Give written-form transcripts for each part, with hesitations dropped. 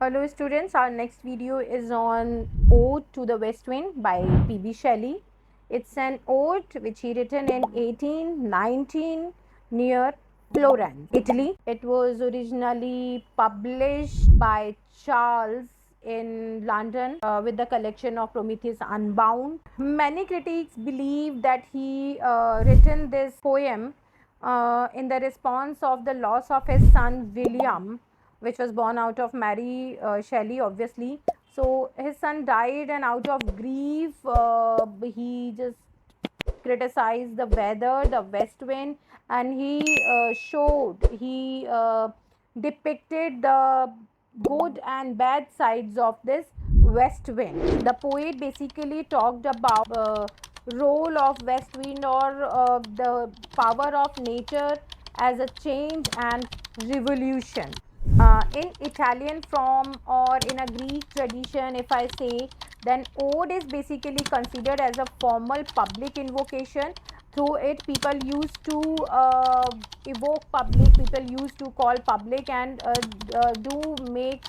Hello students, our next video is on Ode to the West Wind by P.B. Shelley. It's an ode which he written in 1819 near Florence, Italy. It was originally published by Charles in London with the collection of Prometheus Unbound. Many critics believe that he written this poem in the response of the loss of his son William, which was born out of Mary Shelley, obviously. So his son died, and out of grief, he just criticized the weather, the west wind, and he depicted the good and bad sides of this west wind. The poet basically talked about role of west wind, or the power of nature as a change and revolution. In Italian form or in a Greek tradition, if I say, then ode is basically considered as a formal public invocation. Through it, people used to evoke public, people used to call public, and do make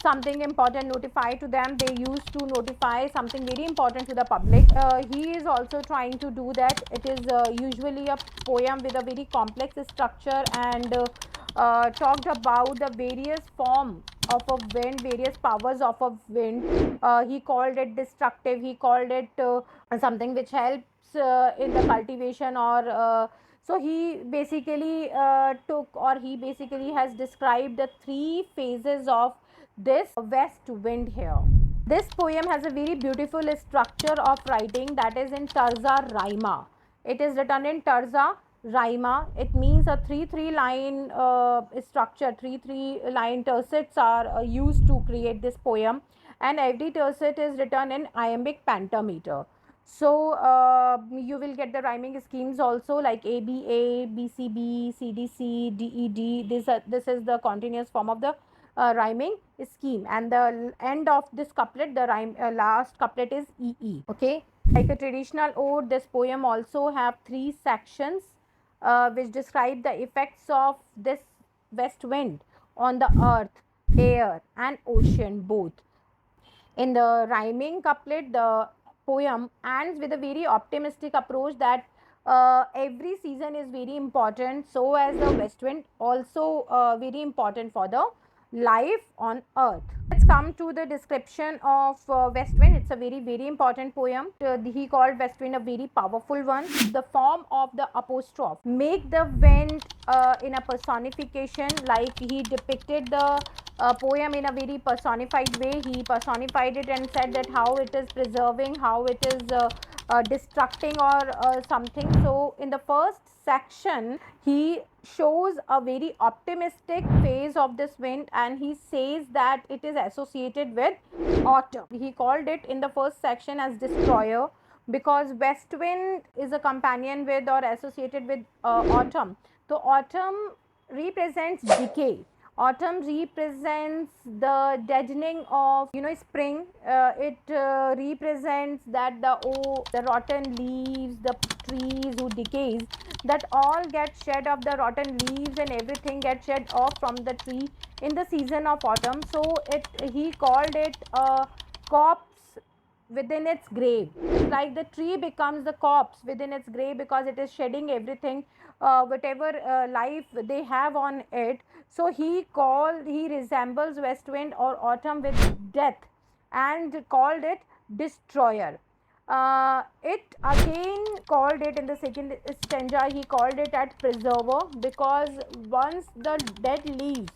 something important notify to them. They used to notify something very important to the public. He is also trying to do that. It is usually a poem with a very complex structure, and talked about the various form of a wind, various powers of a wind. He called it destructive, he called it something which helps in the cultivation, or so he basically he basically has described the three phases of this west wind here. This poem has a very beautiful structure of writing, that is in terza rima. It is written in terza rima. It means a 3 line structure. 3 line tercets are used to create this poem, and every tercet is written in iambic pentameter. So you will get the rhyming schemes also, like ABA, BCB, CDC, DED. This is the continuous form of the rhyming scheme, and the end of this couplet, the last couplet is EE. Okay, like a traditional ode, this poem also have 3 sections which describe the effects of this west wind on the earth, air, and ocean both. In the rhyming couplet, the poem ends with a very optimistic approach that every season is very important, so as the west wind also very important for the life on earth. Let's come to the description of west wind. It's a very important poem. He called west wind a very powerful one. The form of the apostrophe make the wind in a personification, like he depicted the poem in a very personified way. He personified it and said that how it is preserving, how it is destructing, or something. So in the first section, he shows a very optimistic phase of this wind, and he says that it is associated with autumn. He called it in the first section as destroyer, because west wind is a companion with or associated with autumn. So autumn represents decay. Autumn represents the deadening of spring. It represents that the rotten leaves, the trees who decays, that all get shed of the rotten leaves, and everything gets shed off from the tree in the season of autumn. So he called it a corpse within its grave. It's like the tree becomes the corpse within its grave, because it is shedding everything, whatever life they have on it. So he resembles west wind or autumn with death, and called it destroyer. It again called it in the second stanza, he called it at preserver, because once the dead leaves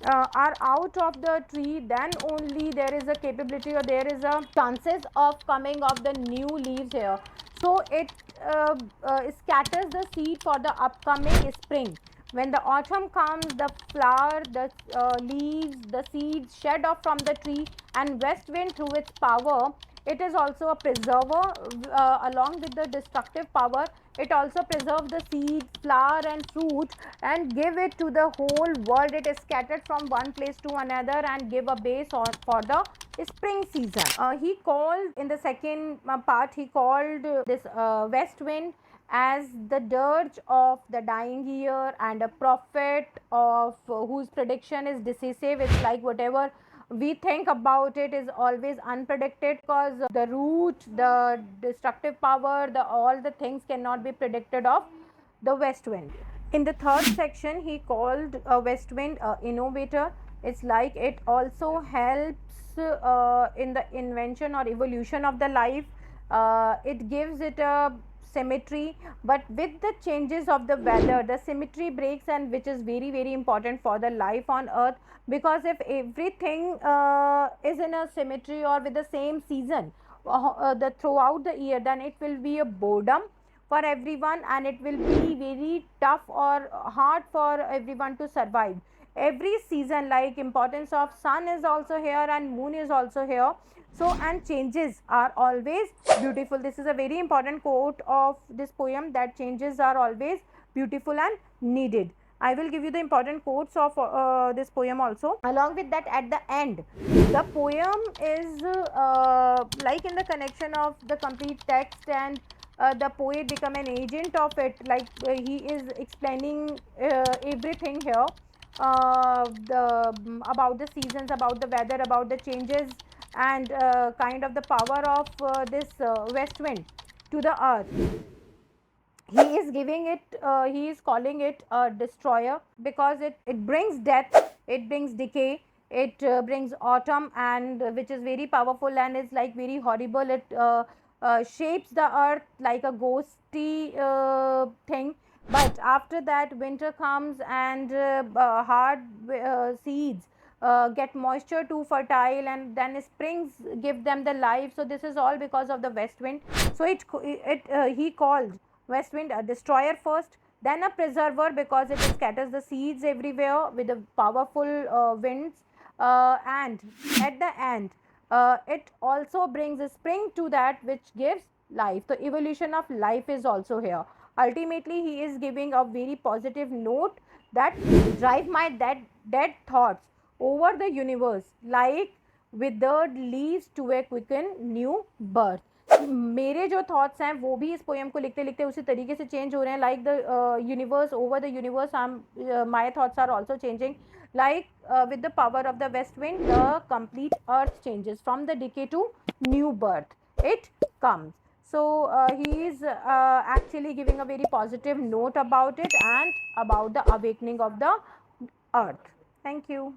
are out of the tree, then only there is a capability, or there is a chances of coming of the new leaves here. So it scatters the seed for the upcoming spring. When the autumn comes, the flower, the leaves, the seeds shed off from the tree, and west wind, through its power, it is also a preserver. Along with the destructive power, it also preserves the seed, flower, and fruit, and give it to the whole world. It is scattered from one place to another, and give a base for the spring season. He called in the second part, he called this west wind as the dirge of the dying year, and a prophet of whose prediction is decisive. It's like whatever we think about it is always unpredicted, because the root, the destructive power, the all the things cannot be predicted of the west wind. In the third section, he called west wind innovator. It's like it also helps in the invention or evolution of the life. It gives it a symmetry, but with the changes of the weather, the symmetry breaks, and which is very very important for the life on earth, because if everything is in a symmetry or with the same season the throughout the year, then it will be a boredom for everyone, and it will be very tough or hard for everyone to survive. Every season, like importance of sun is also here and moon is also here, so and changes are always beautiful. This is a very important quote of this poem, that changes are always beautiful and needed. I will give you the important quotes of this poem also. Along with that, at the end, the poem is like in the connection of the complete text, and the poet become an agent of it, like he is explaining everything here, about the seasons, about the weather, about the changes, and kind of the power of this west wind to the earth. He is giving it, he is calling it a destroyer, because it brings death, it brings decay, it brings autumn, and which is very powerful and is like very horrible. It shapes the earth like a ghosty thing, but after that winter comes, and hard seeds get moisture to fertile, and then springs give them the life. So this is all because of the west wind. So he called west wind a destroyer first, then a preserver, because it scatters the seeds everywhere with the powerful winds, and at the end it also brings a spring to that which gives life. The evolution of life is also here. Ultimately, he is giving a very positive note, that drive my dead thoughts over the universe like withered leaves to a quicken new birth. मेरे जो thoughts हैं वो भी इस poem को लिखते लिखते उसी तरीके से चेंज हो रहे हैं, like the universe, over the universe my thoughts are also changing, like with the power of the west wind, the complete earth changes from the decay to new birth, it comes. So he is actually giving a very positive note about it and about the awakening of the earth. Thank you.